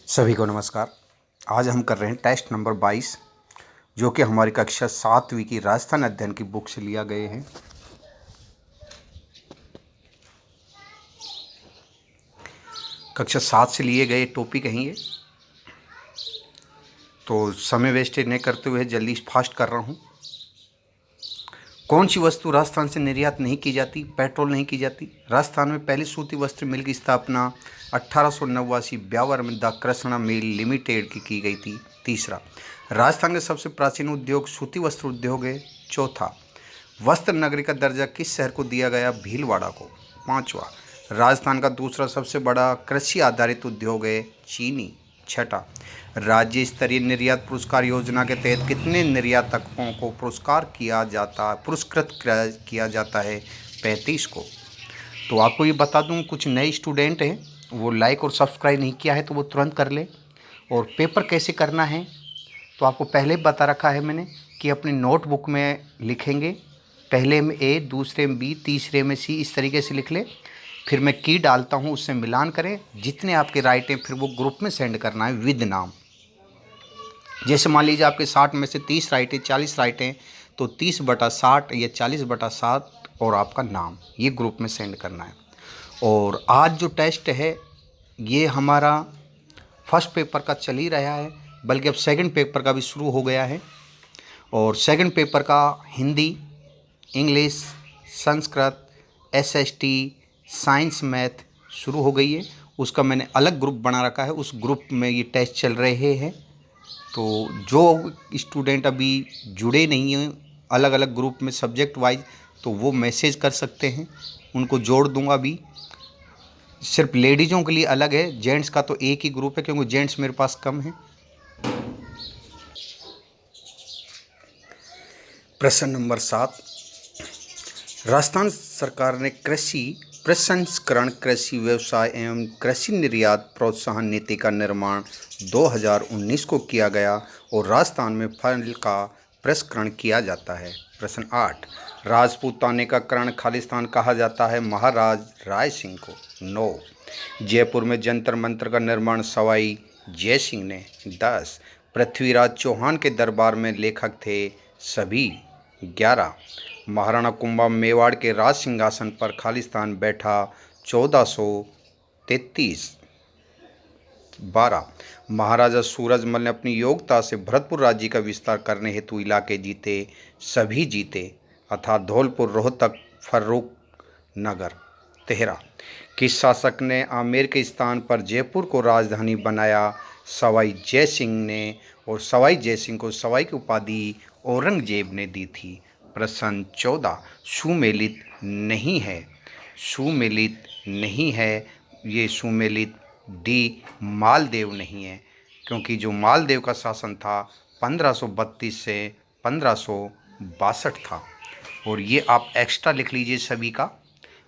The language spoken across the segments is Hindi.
सभी को नमस्कार। आज हम कर रहे हैं टेस्ट नंबर 22, जो कि हमारी कक्षा 7वीं की राजस्थान अध्ययन की बुक से लिया गए हैं। कक्षा 7 से लिए गए टॉपिक हैं ये, तो समय वेस्टेज नहीं करते हुए जल्दी फास्ट कर रहा हूँ। कौन सी वस्तु राजस्थान से निर्यात नहीं की जाती? पेट्रोल नहीं की जाती। राजस्थान में पहली सूती वस्त्र मिल की स्थापना 1889 ब्यावर में द कृष्णा मिल लिमिटेड की गई थी। तीसरा, राजस्थान का सबसे प्राचीन उद्योग सूती वस्त्र उद्योग है। चौथा, वस्त्र नगरी का दर्जा किस शहर को दिया गया? भीलवाड़ा को। पांचवा, राजस्थान का दूसरा सबसे बड़ा कृषि आधारित उद्योग है चीनी। छठा, राज्य स्तरीय निर्यात पुरस्कार योजना के तहत कितने निर्यातकों को पुरस्कृत किया जाता है? 35 को। तो आपको ये बता दूं, कुछ नए स्टूडेंट हैं, वो लाइक और सब्सक्राइब नहीं किया है तो वो तुरंत कर ले। और पेपर कैसे करना है तो आपको पहले बता रखा है मैंने कि अपनी नोटबुक में लिखेंगे। पहले में ए, दूसरे में बी, तीसरे में सी, इस तरीके से लिख ले। फिर मैं की डालता हूँ, उससे मिलान करें। जितने आपके राइट हैं फिर वो ग्रुप में सेंड करना है विद नाम। जैसे मान लीजिए आपके 60 में से 30 राइट हैं, 40 राइट हैं, तो 30/60 या 40/60 और आपका नाम, ये ग्रुप में सेंड करना है। और आज जो टेस्ट है ये हमारा फर्स्ट पेपर का चल ही रहा है, बल्कि अब सेकंड पेपर का भी शुरू हो गया है। और सेकंड पेपर का Hindi, English, Sanskrit, SST, science, math शुरू हो गई है। उसका मैंने अलग ग्रुप बना रखा है, उस ग्रुप में ये टेस्ट चल रहे हैं। तो जो स्टूडेंट अभी जुड़े नहीं हैं अलग अलग ग्रुप में सब्जेक्ट वाइज, तो वो मैसेज कर सकते हैं, उनको जोड़ दूंगा अभी। सिर्फ लेडीज़ों के लिए अलग है, जेंट्स का तो एक ही ग्रुप है क्योंकि जेंट्स मेरे पास कम है। प्रश्न नंबर 7, राजस्थान सरकार ने कृषि प्रसंस्करण, कृषि व्यवसाय एवं कृषि निर्यात प्रोत्साहन नीति का निर्माण 2019 को किया गया और राजस्थान में फल का प्रसंस्करण किया जाता है। प्रश्न 8, राजपूताने का कर्ण खालिस्तान कहा जाता है महाराज राय सिंह को। 9, जयपुर में जंतर मंतर का निर्माण सवाई जय सिंह ने। 10, पृथ्वीराज चौहान के दरबार में लेखक थे सभी। 11, महाराणा कुंभा मेवाड़ के राज सिंहासन पर खालिस्तान बैठा 1433। 12, महाराजा सूरजमल ने अपनी योग्यता से भरतपुर राज्य का विस्तार करने हेतु इलाके जीते सभी जीते, अर्थात धौलपुर, रोहतक, फर्रुख नगर। 13, किस शासक ने आमेर के स्थान पर जयपुर को राजधानी बनाया? सवाई जय सिंह ने, और सवाई जय सिंह को सवाई की उपाधि औरंगजेब ने दी थी। प्रश्न 14, सुमेलित नहीं है। सुमेलित नहीं है, ये सुमेलित डी मालदेव नहीं है, क्योंकि जो मालदेव का शासन था 1532 से 1562 था। और ये आप एक्स्ट्रा लिख लीजिए सभी का।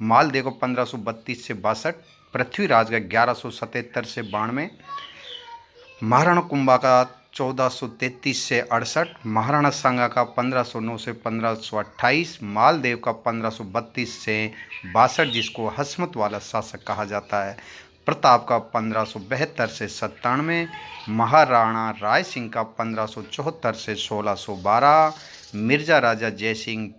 मालदेव को 1532 से 62, पृथ्वीराज का 1177 से 92, महाराणा कुंभा का 1433 से 68, महाराणा सांगा का 1509 से 1528, मालदेव का 1532 से 62 जिसको हसमत वाला शासक कहा जाता है, प्रताप का 1572 से 97, महाराणा राय सिंह का 1574 से 1612, मिर्जा राजा जय सिंह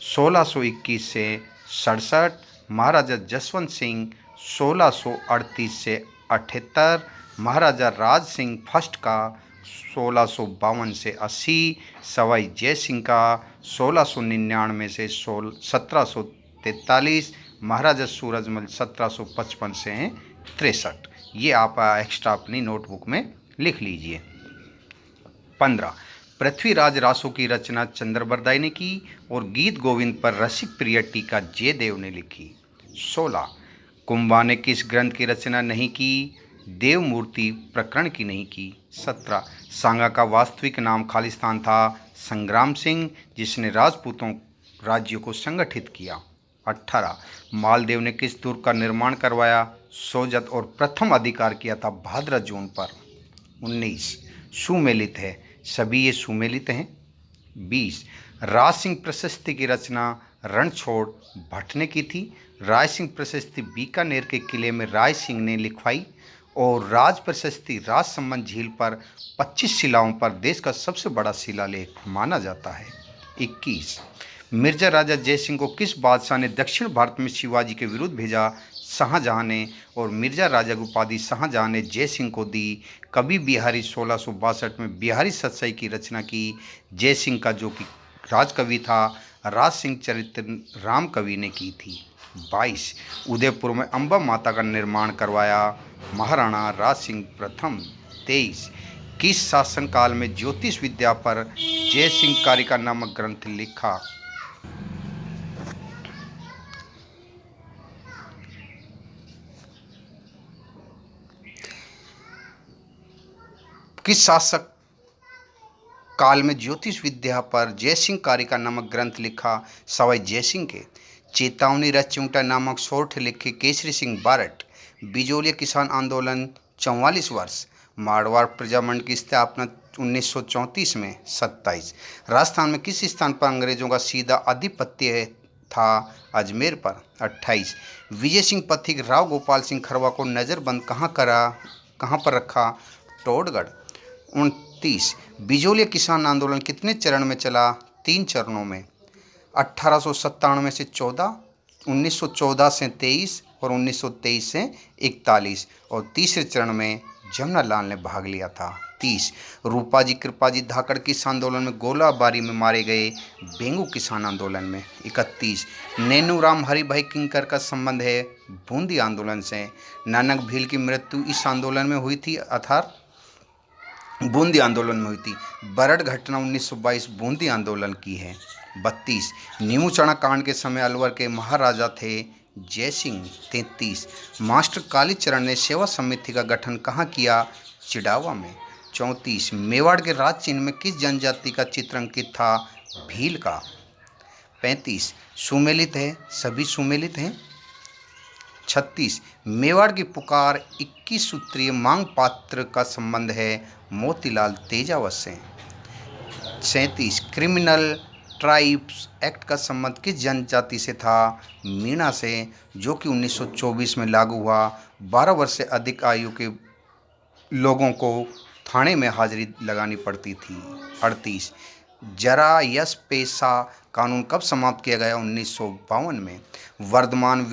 1621 से 67, महाराजा जसवंत सिंह 1638 से 78, महाराजा राज सिंह फर्स्ट का 1652 से 80, सवाई जय सिंह का 1699 से 1743, महाराजा सूरजमल 1755 से 63। ये आप एक्स्ट्रा अपनी नोटबुक में लिख लीजिए। 15, पृथ्वीराज रासो की रचना चंद्रबरदाई ने की और गीत गोविंद पर रसिक प्रिय टीका जयदेव ने लिखी। 16, कुंभा ने किस ग्रंथ की रचना नहीं की? देवमूर्ति प्रकरण की नहीं की। 17, सांगा का वास्तविक नाम खालिस्तान था संग्राम सिंह, जिसने राजपूतों राज्यों को संगठित किया। 18, मालदेव ने किस दुर्ग का निर्माण करवाया? सोजत, और प्रथम अधिकार किया था भाद्र जून पर। 19, सुमेलित है, सभी ये सुमेलित हैं। 20, राज सिंह प्रशस्ति की रचना रणछोड़ भट्ट ने की थी। राय सिंह प्रशस्ति बीकानेर के किले में राय सिंह ने लिखवाई और राज प्रशस्ति राज संबंध झील पर 25 शिलाओं पर देश का सबसे बड़ा शिलालेख माना जाता है। 21 मिर्जा राजा जयसिंह को किस बादशाह ने दक्षिण भारत में शिवाजी के विरुद्ध भेजा? शाहजहां ने। और मिर्जा राजा की उपाधि शाहजहां ने जयसिंह को दी। कवि बिहारी 1662 में बिहारी सतसई की रचना की। जयसिंह का जो कि राजकवि था, राज सिंह चरित्र राम कवि ने की थी। 22 उदयपुर में अम्बा माता का निर्माण करवाया महाराणा राज सिंह प्रथम। 23 किस शासनकाल में ज्योतिष विद्या पर जयसिंह कारिका नामक ग्रंथ लिखा? किस शासक काल में ज्योतिष विद्या पर जयसिंह कारिका नामक ग्रंथ लिखा? सवाई जयसिंह के। चेतावनी रचूंटा नामक सोठ लिखे केसरी सिंह बारट। बिजोलिया किसान आंदोलन 44 वर्ष। मारवाड़ प्रजामंडल की स्थापना 1934 में। 27 राजस्थान में किस स्थान पर अंग्रेजों का सीधा आधिपत्य था? अजमेर पर। 28 विजय सिंह पथिक राव गोपाल सिंह खरवा को नज़रबंद कहाँ पर रखा? टोडगढ़। 29 बिजोलिया किसान आंदोलन कितने चरण में चला? 3 चरणों में। 1897 से 14, 1914 से 23 और 1923 से 41 और तीसरे चरण में जमनालाल ने भाग लिया था। 30 रूपाजी कृपाजी धाकड़ किस आंदोलन में गोलाबारी में मारे गए? बेंगू किसान आंदोलन में। 31 नैनूराम हरिभाई किंकर का संबंध है बूंदी आंदोलन से। नानक भील की मृत्यु इस आंदोलन में हुई थी अर्थात बूंदी आंदोलन में हुई थी। बरड घटना 1922 बूंदी आंदोलन की है। 32 नीमूचना कांड के समय अलवर के महाराजा थे जयसिंह। 33 मास्टर कालीचरण ने सेवा समिति का गठन कहाँ किया? चिड़ावा में। 34 मेवाड़ के राज चिन्ह में किस जनजाति का चित्र अंकित था? भील का। 35 सुमेलित है, सभी सुमेलित हैं। 36 मेवाड़ की पुकार 21 सूत्रीय मांग पात्र का संबंध है मोतीलाल तेजावत से। 37 क्रिमिनल ट्राइब्स एक्ट का संबंध किस जनजाति से था? मीणा से, जो कि 1924 में लागू हुआ। 12 वर्ष से अधिक आयु के लोगों को थाने में हाजिरी लगानी पड़ती थी। 38 जरा यश पेशा कानून कब समाप्त किया गया? 1952 में। वर्धमान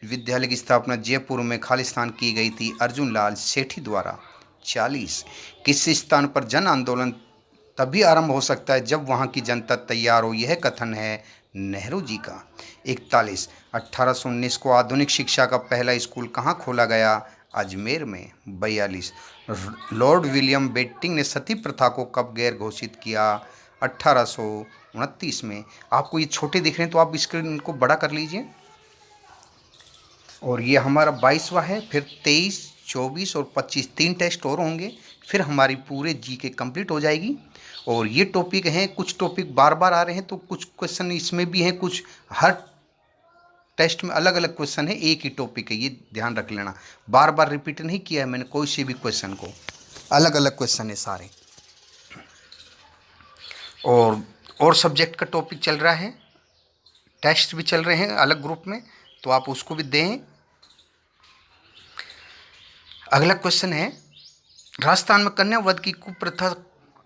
विद्यालय की स्थापना जयपुर में खालिस्तान की गई थी अर्जुन लाल सेठी द्वारा। 40 किस स्थान पर जन आंदोलन तभी आरंभ हो सकता है जब वहां की जनता तैयार हो? यह कथन है नेहरू जी का। 41 1819 को आधुनिक शिक्षा का पहला स्कूल कहाँ खोला गया? अजमेर में। 42 लॉर्ड विलियम बेंटिंक ने सती प्रथा को कब गैर घोषित किया? 1829 में। आपको ये छोटे दिख रहे हैं तो आप स्क्रीन को बड़ा कर लीजिए। और ये हमारा 22वां है। फिर 23, 24 और 25 3 टेस्ट और होंगे, फिर हमारी पूरे जीके कंप्लीट हो जाएगी। और ये टॉपिक हैं, कुछ टॉपिक बार बार आ रहे हैं तो कुछ क्वेश्चन इसमें भी हैं, कुछ हर टेस्ट में अलग अलग क्वेश्चन है, एक ही टॉपिक है, ये ध्यान रख लेना। बार बार रिपीट नहीं किया है मैंने कोई से भी क्वेश्चन को, अलग अलग क्वेश्चन है सारे। और सब्जेक्ट का टॉपिक चल रहा है, टेस्ट भी चल रहे हैं अलग ग्रुप में, तो आप उसको भी दें। अगला क्वेश्चन है, राजस्थान में कन्या वध की कुप्रथा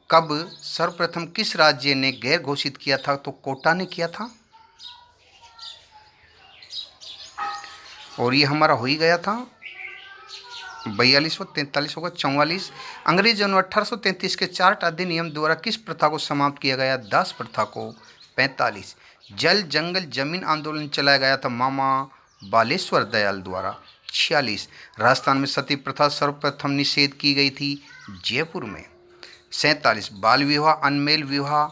कब सर्वप्रथम किस राज्य ने गैर घोषित किया था? तो कोटा ने किया था। और ये हमारा हो ही गया था। 42 व 43 होगा। 44 अंग्रेजों ने 1833 के चार्ट अधिनियम द्वारा किस प्रथा को समाप्त किया गया? दास प्रथा को। 45 जल जंगल जमीन आंदोलन चलाया गया था मामा बालेश्वर दयाल द्वारा। 46 राजस्थान में सती प्रथा सर्वप्रथम निषेध की गई थी जयपुर में। 47 बाल विवाह अनमेल विवाह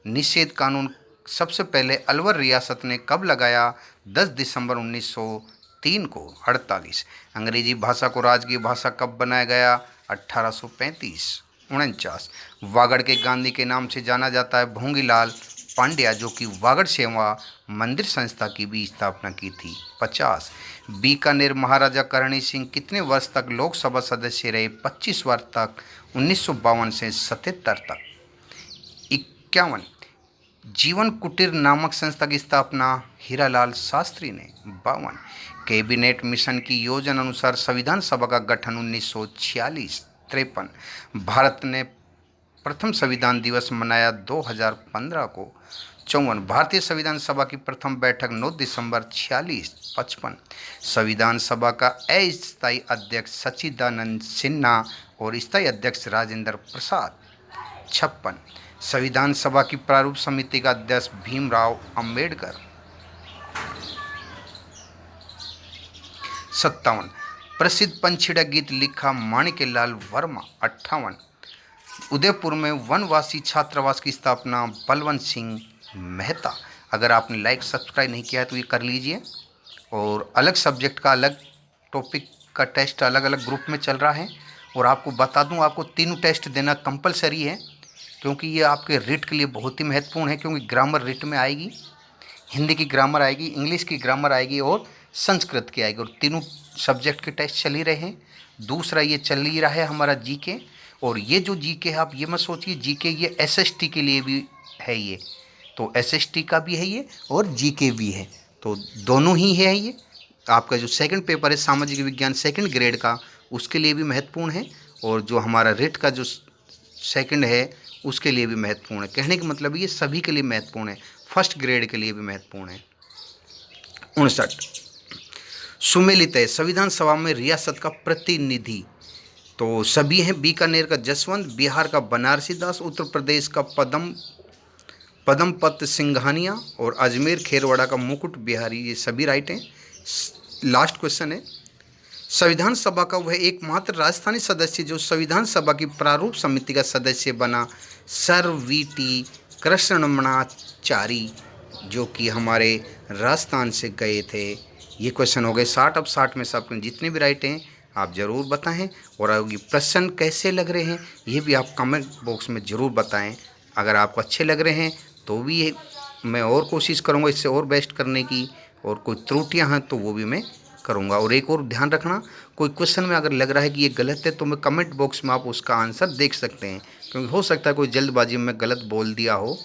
निषेध कानून सबसे पहले अलवर रियासत ने कब लगाया? 10 दिसंबर 1903 को। 48 अंग्रेजी भाषा को राजकीय भाषा कब बनाया गया? 1835। 49 वागड़ के गांधी के नाम से जाना जाता है भोंगीलाल पांड्या, जो कि वागड़ सेवा मंदिर संस्था की भी स्थापना की थी। 50 बीकानेर महाराजा करणी सिंह कितने वर्ष तक लोकसभा सदस्य रहे? 25 वर्ष तक, 1952 से 77 तक। 51 जीवन कुटीर नामक संस्था की स्थापना हीरालाल शास्त्री ने। 52 कैबिनेट मिशन की योजना अनुसार संविधान सभा का गठन 1946। 53 भारत ने प्रथम संविधान दिवस मनाया 2015 को। 54 भारतीय संविधान सभा की प्रथम बैठक 9 दिसंबर 46। 55 संविधान सभा का अस्थायी अध्यक्ष सच्चिदानंद सिन्हा और स्थायी अध्यक्ष राजेंद्र प्रसाद। 56 संविधान सभा की प्रारूप समिति का अध्यक्ष भीमराव अंबेडकर। 57 प्रसिद्ध पंछीड़ा गीत लिखा माणिक्यलाल वर्मा। 58 उदयपुर में वनवासी छात्रावास की स्थापना बलवंत सिंह मेहता। अगर आपने लाइक सब्सक्राइब नहीं किया है तो ये कर लीजिए। और अलग सब्जेक्ट का अलग टॉपिक का टेस्ट अलग अलग ग्रुप में चल रहा है। और आपको बता दूं, आपको तीनों टेस्ट देना कंपलसरी है, क्योंकि ये आपके रिट के लिए बहुत ही महत्वपूर्ण है। क्योंकि ग्रामर रिट में आएगी, हिंदी की ग्रामर आएगी, इंग्लिश की ग्रामर आएगी और संस्कृत की आएगी। और तीनों सब्जेक्ट के टेस्ट चल ही रहे हैं। दूसरा ये चल ही रहा है हमारा जीके। और ये जो जीके है, आप ये मत सोचिए जीके ये एसएसटी के लिए भी है, ये तो एसएसटी का भी है ये और जीके भी है, तो दोनों ही है ये। आपका जो सेकंड पेपर है सामाजिक विज्ञान सेकंड ग्रेड का, उसके लिए भी महत्वपूर्ण है। और जो हमारा रिट का जो सेकंड है उसके लिए भी महत्वपूर्ण है। कहने का मतलब ये सभी के लिए महत्वपूर्ण है, फर्स्ट ग्रेड के लिए भी महत्वपूर्ण है। 59 सुमेलित है संविधान सभा में रियासत का प्रतिनिधि तो सभी हैं। बीकानेर का जसवंत, बिहार का बनारसी दास, उत्तर प्रदेश का पदमपत सिंघानिया और अजमेर खेरवाड़ा का मुकुट बिहारी। ये सभी राइट हैं। लास्ट क्वेश्चन है, संविधान सभा का वह एकमात्र राजस्थानी सदस्य जो संविधान सभा की प्रारूप समिति का सदस्य बना सर वी.टी. कृष्णमणाचारी, जो कि हमारे राजस्थान से गए थे। ये क्वेश्चन हो गए 60। अब 60 में से आपने जितने भी राइट हैं आप ज़रूर बताएं। और ये प्रश्न कैसे लग रहे हैं ये भी आप कमेंट बॉक्स में ज़रूर बताएं। अगर आपको अच्छे लग रहे हैं तो भी मैं और कोशिश करूँगा इससे और बेस्ट करने की, और कोई त्रुटियाँ हैं तो वो भी मैं करूँगा। और एक और ध्यान रखना, कोई क्वेश्चन में अगर लग रहा है कि ये गलत है तो मैं कमेंट बॉक्स में आप उसका आंसर देख सकते हैं, क्योंकि हो सकता है कोई जल्दबाजी में गलत बोल दिया हो,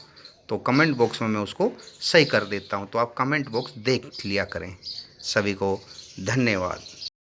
तो कमेंट बॉक्स में मैं उसको सही कर देता हूँ। तो आप कमेंट बॉक्स देख लिया करें। सभी को धन्यवाद।